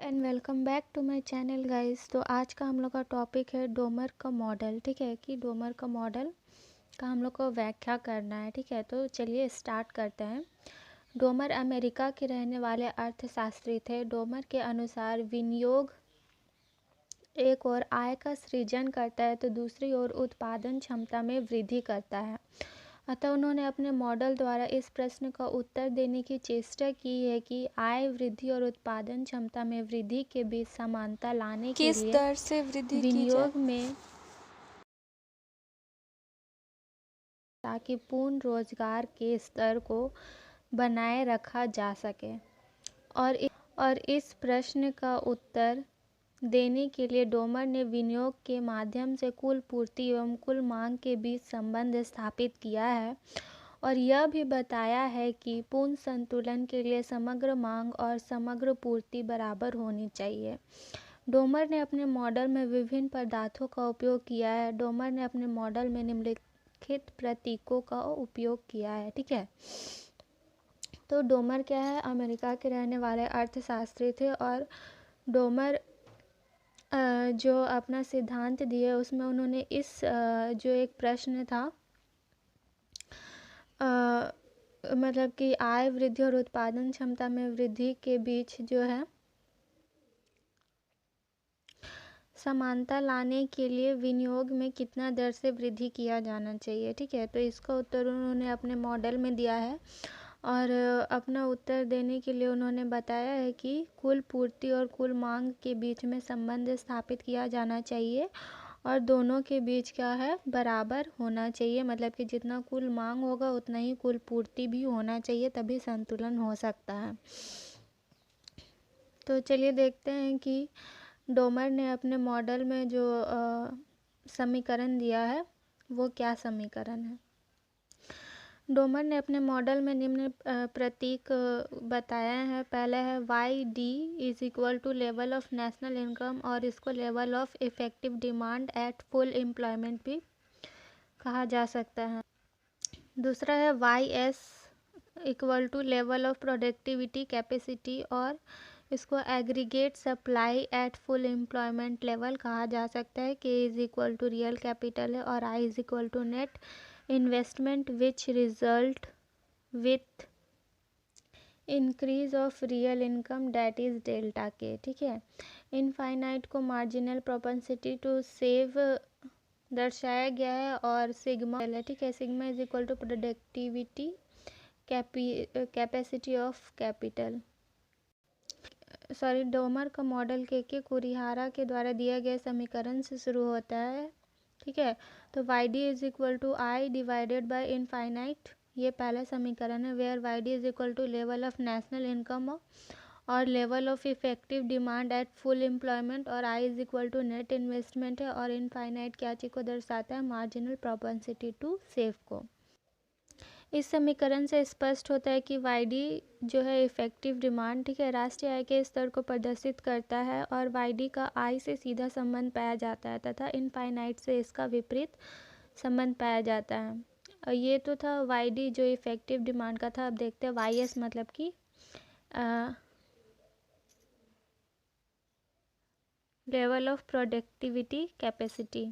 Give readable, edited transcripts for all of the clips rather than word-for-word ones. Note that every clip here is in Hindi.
And welcome back to my channel guys. तो आज का हम लोग का टॉपिक है डोमर का मॉडल। ठीक है कि डोमर का मॉडल का हम लोग को व्याख्या करना है। ठीक है, तो चलिए स्टार्ट करते हैं। डोमर अमेरिका के रहने वाले अर्थशास्त्री थे। डोमर के अनुसार विनियोग एक ओर आय का सृजन करता है तो दूसरी ओर उत्पादन क्षमता में वृद्धि करता है। अतः उन्होंने अपने मॉडल द्वारा इस प्रश्न का उत्तर देने की चेष्टा की है कि आय वृद्धि और उत्पादन क्षमता में वृद्धि के बीच समानता लाने के किस लिए दर से वृद्धि की जाए विनियोग में ताकि पूर्ण रोजगार के स्तर को बनाए रखा जा सके। और इस प्रश्न का उत्तर देने के लिए डोमर ने विनियोग के माध्यम से कुल पूर्ति एवं कुल मांग के बीच संबंध स्थापित किया है और यह भी बताया है कि पूर्ण संतुलन के लिए समग्र मांग और समग्र पूर्ति बराबर होनी चाहिए। डोमर ने अपने मॉडल में विभिन्न पदार्थों का उपयोग किया है। डोमर ने अपने मॉडल में निम्नलिखित प्रतीकों का उपयोग किया है। ठीक है, तो डोमर क्या है, अमेरिका के रहने वाले अर्थशास्त्री थे और डोमर जो अपना सिद्धांत दिए उसमें उन्होंने इस जो एक प्रश्न था मतलब कि आय वृद्धि और उत्पादन क्षमता में वृद्धि के बीच जो है समानता लाने के लिए विनियोग में कितना दर से वृद्धि किया जाना चाहिए। ठीक है, तो इसका उत्तर उन्होंने अपने मॉडल में दिया है और अपना उत्तर देने के लिए उन्होंने बताया है कि कुल पूर्ति और कुल मांग के बीच में संबंध स्थापित किया जाना चाहिए और दोनों के बीच क्या है, बराबर होना चाहिए। मतलब कि जितना कुल मांग होगा उतना ही कुल पूर्ति भी होना चाहिए, तभी संतुलन हो सकता है। तो चलिए देखते हैं कि डोमर ने अपने मॉडल में जो समीकरण दिया है वो क्या समीकरण है। डोमर ने अपने मॉडल में निम्न प्रतीक बताया है। पहले है Y D is equal to level of national income और इसको level of effective demand at full employment भी कहा जा सकता है। दूसरा है Y S equal to level of productivity capacity और इसको aggregate supply at full employment level कहा जा सकता है। K is equal to real capital है और I is equal to net investment which result with increase of real income date is delta के। ठीक है, इनफाइनाइट को मार्जिनल प्रोपेंसिटी टू सेव दर्शाया गया है और सिग्मा है। ठीक है, sigma is equal to productivity capacity of capital. Domar का मॉडल के कुरिहारा के द्वारा दिया गया समीकरण से शुरू होता है। ठीक है, तो Y D is equal to I divided by infinite, ये पहला समीकरण है। Where Y D is equal to level of national income और level of effective demand at full employment और I is equal to net investment है और इनफाइनाइट क्या चीज़ को दर्शाता है, मार्जिनल प्रोपेंसिटी टू सेव को। इस समीकरण से स्पष्ट होता है कि वाईडी जो है इफेक्टिव डिमांड, ठीक है, राष्ट्रीय आय के स्तर को प्रदर्शित करता है और वाईडी का आय से सीधा संबंध पाया जाता है तथा इनफाइनाइट से इसका विपरीत संबंध पाया जाता है। और ये तो था वाईडी जो इफेक्टिव डिमांड का था। अब देखते हैं वाई एस मतलब कि level of productivity capacity.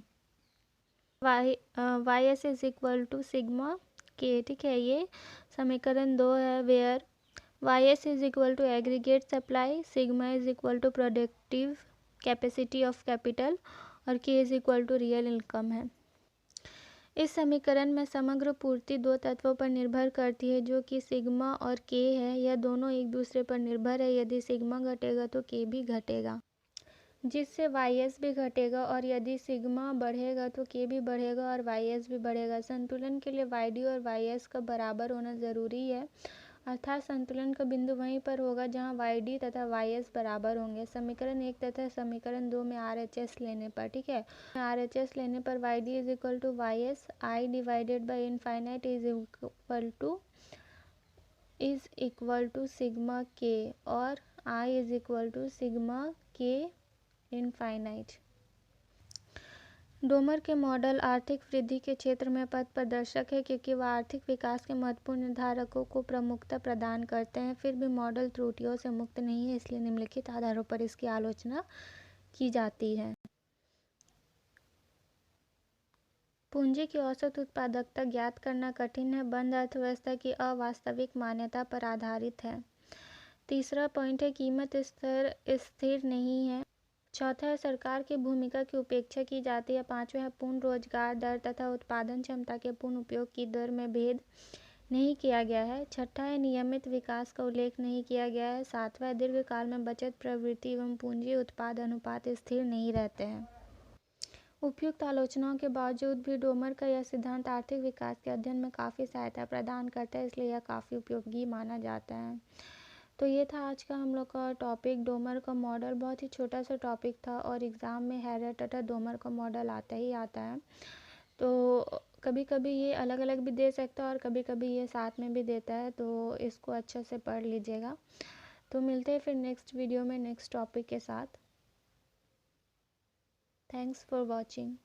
Y S is equal to sigma K. ठीक है, ये समीकरण 2 है। Where Y S is equal to aggregate supply, sigma is equal to productive capacity of capital और K is equal to real income है। इस समीकरण में समग्र पूर्ति दो तत्वों पर निर्भर करती है जो कि सिग्मा और के है। यह दोनों एक दूसरे पर निर्भर है। यदि सिग्मा घटेगा तो के भी घटेगा, जिससे वाई एस भी घटेगा और यदि सिग्मा बढ़ेगा तो के भी बढ़ेगा और वाई एस भी बढ़ेगा। संतुलन के लिए वाई डी और वाई एस का बराबर होना ज़रूरी है, अर्थात संतुलन का बिंदु वहीं पर होगा जहां वाई डी तथा वाई एस बराबर होंगे। समीकरण 1 तथा समीकरण 2 में आर एच एस लेने पर, ठीक है, आर एच एस लेने पर Y D is equal to Y S I divided by infinite is equal to sigma K और I is equal to sigma K infinite. Domar के मॉडल आर्थिक वृद्धि के क्षेत्र में पथ प्रदर्शक है क्योंकि वह आर्थिक विकास के महत्वपूर्ण निर्धारकों को प्रमुखता प्रदान करते हैं। फिर भी मॉडल त्रुटियों से मुक्त नहीं है, इसलिए निम्नलिखित आधारों पर इसकी आलोचना की जाती है। पूंजी की औसत उत्पादकता ज्ञात करना कठिन है। बंद अर्थव्यवस्था की अवास्तविक मान्यता पर आधारित है। तीसरा पॉइंट है कीमत स्तर स्थिर नहीं है। चौथा है सरकार की भूमिका की उपेक्षा की जाती है। पांचवा है पूर्ण रोजगार दर तथा उत्पादन क्षमता के पूर्ण उपयोग की दर में भेद नहीं किया गया है। छठा है नियमित विकास का उल्लेख नहीं किया गया है। सातवां है दीर्घकाल में बचत प्रवृत्ति एवं पूंजी उत्पाद अनुपात स्थिर नहीं रहते हैं। उपयुक्त आलोचनाओं के बावजूद भी डोमर का यह सिद्धांत आर्थिक विकास के अध्ययन में काफ़ी सहायता प्रदान करता है, इसलिए यह काफ़ी उपयोगी माना जाता है। तो ये था आज का हम लोग का टॉपिक, डोमर का मॉडल। बहुत ही छोटा सा टॉपिक था और एग्ज़ाम में हैरेट तथा डोमर का मॉडल आता ही आता है। तो कभी कभी ये अलग अलग भी दे सकता है और कभी कभी ये साथ में भी देता है, तो इसको अच्छे से पढ़ लीजिएगा। तो मिलते हैं फिर नेक्स्ट वीडियो में नेक्स्ट टॉपिक के साथ। Thanks for watching.